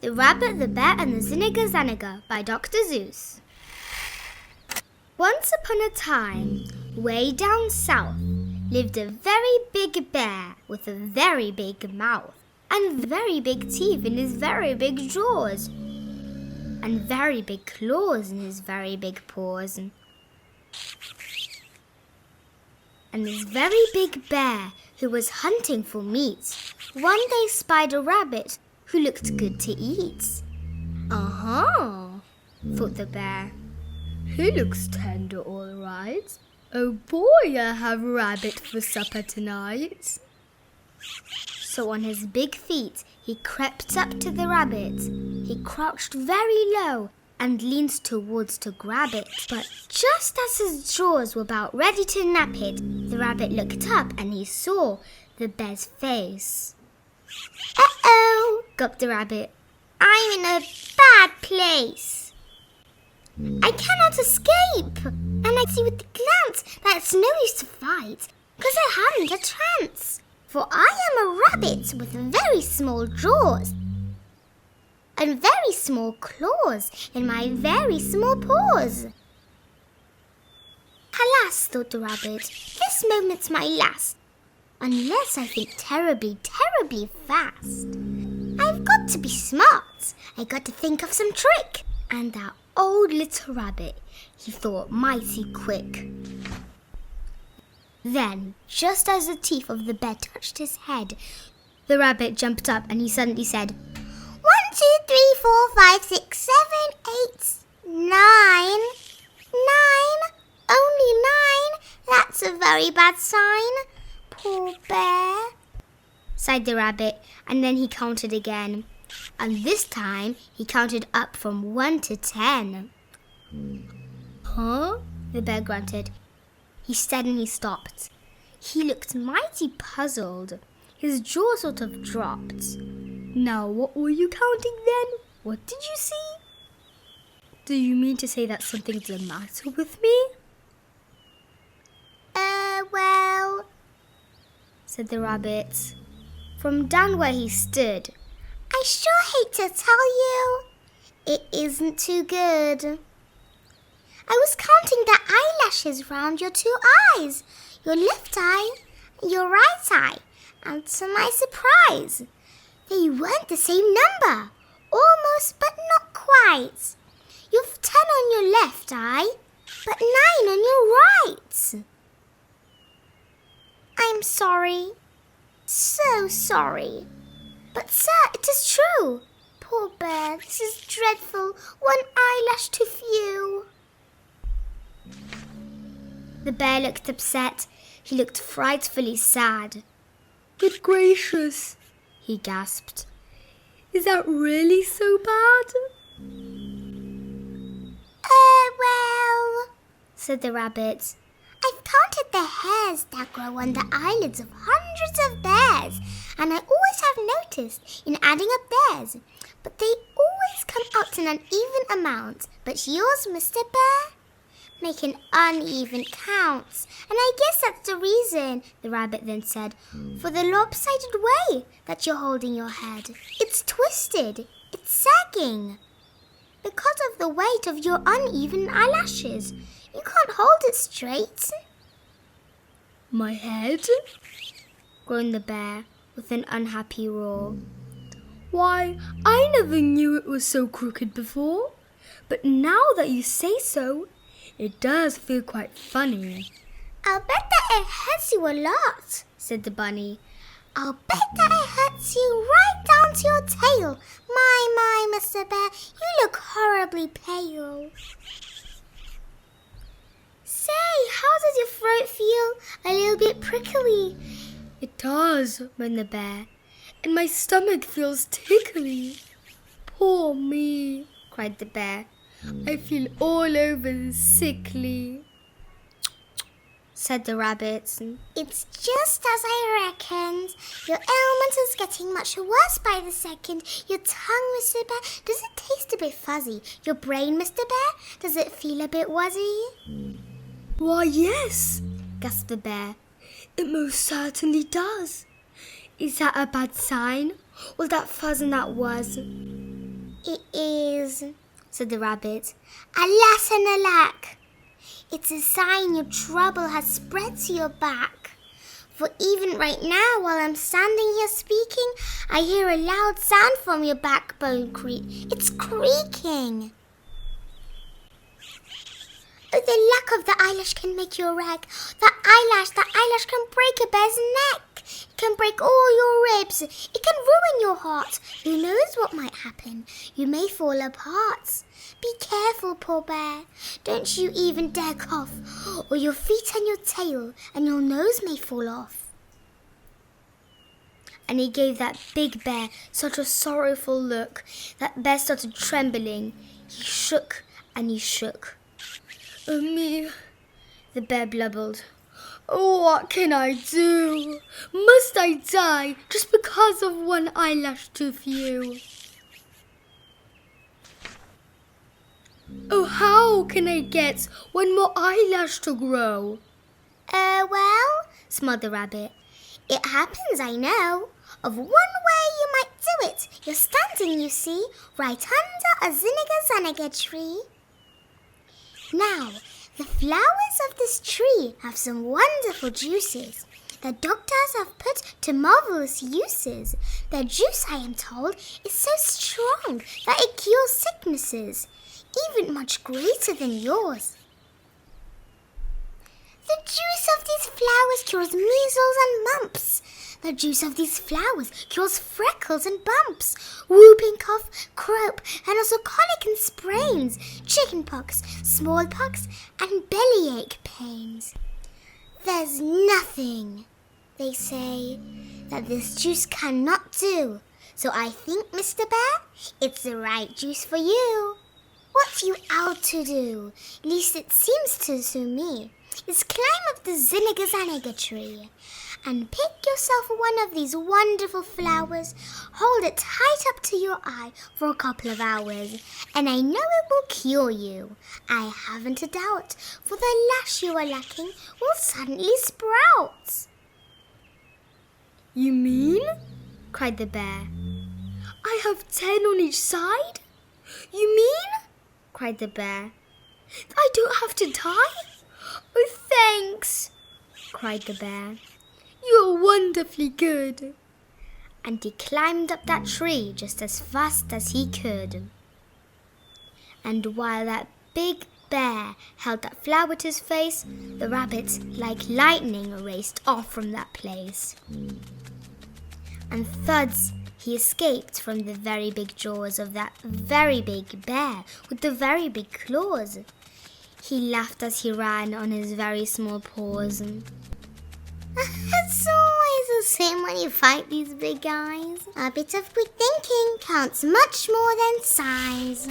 The Rabbit, the Bear and the Zinniga-Zanniga by Dr. Seuss. Once upon a time, way down south, lived a very big bear with a very big mouth and very big teeth in his very big jaws and very big claws in his very big paws. And this very big bear, who was hunting for meat, one day spied a rabbit who looked good to eat. "Uh-huh," thought the bear. "He looks tender, all right. Oh boy, I have rabbit for supper tonight." So on his big feet, he crept up to the rabbit. He crouched very low and leaned towards to grab it. But just as his jaws were about ready to nab it, the rabbit looked up and he saw the bear's face. "Uh-oh," gulped the rabbit. "I'm in a bad place. I cannot escape, and I see with a glance that it's no use to fight, because I haven't a chance. For I am a rabbit with very small jaws and very small claws in my very small paws." "Alas," thought the rabbit, "this moment's my last, unless I think terribly, terribly fast. I've got to be smart. I got to think of some trick." And that old little rabbit, he thought mighty quick. Then, just as the teeth of the bear touched his head, the rabbit jumped up and he suddenly said, 1, 2, 3, 4, 5, 6, 7, 8, 9. 9? Only 9? That's a very bad sign. Poor bear," sighed the rabbit, and then he counted again. And this time he counted up from 1 to 10. "Huh?" the bear grunted. He suddenly stopped. He looked mighty puzzled. His jaw sort of dropped. "Now what were you counting then? What did you see? Do you mean to say that something's the matter with me?" Well," said the rabbit. From down where he stood, "I sure hate to tell you, it isn't too good. I was counting the eyelashes round your 2 eyes, your left eye and your right eye, and to my surprise, they weren't the same number, almost but not quite. You've 10 on your left eye, but 9 on your right. I'm sorry, so sorry. But sir, it is true. Poor bear, this is dreadful, 1 eyelash too few." The bear looked upset. He looked frightfully sad. "Good gracious," he gasped. "Is that really so bad?" Well," said the rabbit. "I've counted the hairs that grow on the eyelids of hundreds of bears, and I always have noticed in adding up theirs, but they always come out in an even amount. But yours, Mr. Bear, make an uneven count, and I guess that's the reason," the rabbit then said, "for the lopsided way that you're holding your head. It's twisted, it's sagging. Because of the weight of your uneven eyelashes, you can't hold it straight." "My head?" groaned the bear with an unhappy roar. "Why, I never knew it was so crooked before, but now that you say so, it does feel quite funny." "I'll bet that it hurts you a lot," said the bunny. "I'll bet that it hurts you right down to your tail. My, Mr. Bear, you look horribly pale." "Say, how does your throat feel? A little bit prickly?" "It does," moaned the bear, "and my stomach feels tickly." "Poor me," cried the bear. "I feel all over sickly," said the rabbit. "It's just as I reckoned. Your ailment is getting much worse by the second. Your tongue, Mr. Bear, does it taste a bit fuzzy? Your brain, Mr. Bear, does it feel a bit wuzzy?" "Why, yes," gasped the bear. "It most certainly does. Is that a bad sign? All that fuzz and that wuzz?" it is, said the rabbit. Alas and alack! It's a sign your trouble has spread to your back. For even right now, while I'm standing here speaking, I hear a loud sound from your backbone creak. It's creaking. Oh, the luck of the eyelash can make you a wreck. The eyelash can break a bear's neck. It can break all your ribs. It can ruin your heart. Who knows what might happen? You may fall apart. Be careful, poor bear. Don't you even dare cough, or your feet and your tail and your nose may fall off. And he gave that big bear such a sorrowful look that bear started trembling. He shook and he shook. Oh me, the bear blubbered. Oh, what can I do? Must I die just because of one eyelash too few? Oh, how can I get one more eyelash to grow? Well, smiled the rabbit. It happens, I know. Of one way you might do it. You're standing, you see, right under a Zinniga-Zanniga tree. Now, the flowers of this tree have some wonderful juices that doctors have put to marvelous uses. Their juice, I am told, is so strong that it cures sicknesses, even much greater than yours. The juice of these flowers cures measles and mumps. The juice of these flowers cures freckles and bumps, whooping cough, croup, and also colic and sprains, chickenpox, smallpox, and bellyache pains. There's nothing, they say, that this juice cannot do. So I think, Mr. Bear, it's the right juice for you. What you ought to do, least it seems to me, is climb up the Zinniga-Zanniga tree and pick yourself one of these wonderful flowers, hold it tight up to your eye for a couple of hours, and I know it will cure you. I haven't a doubt, for the lash you are lacking will suddenly sprout. You mean? Cried the bear. I have 10 on each side? You mean? Cried the bear. I don't have to die? Oh, thanks, cried the bear. You're wonderfully good. And he climbed up that tree just as fast as he could. And while that big bear held that flower to his face, the rabbit, like lightning, raced off from that place. And thuds, he escaped from the very big jaws of that very big bear with the very big claws. He laughed as he ran on his very small paws. It's always the same when you fight these big guys. A bit of quick thinking counts much more than size.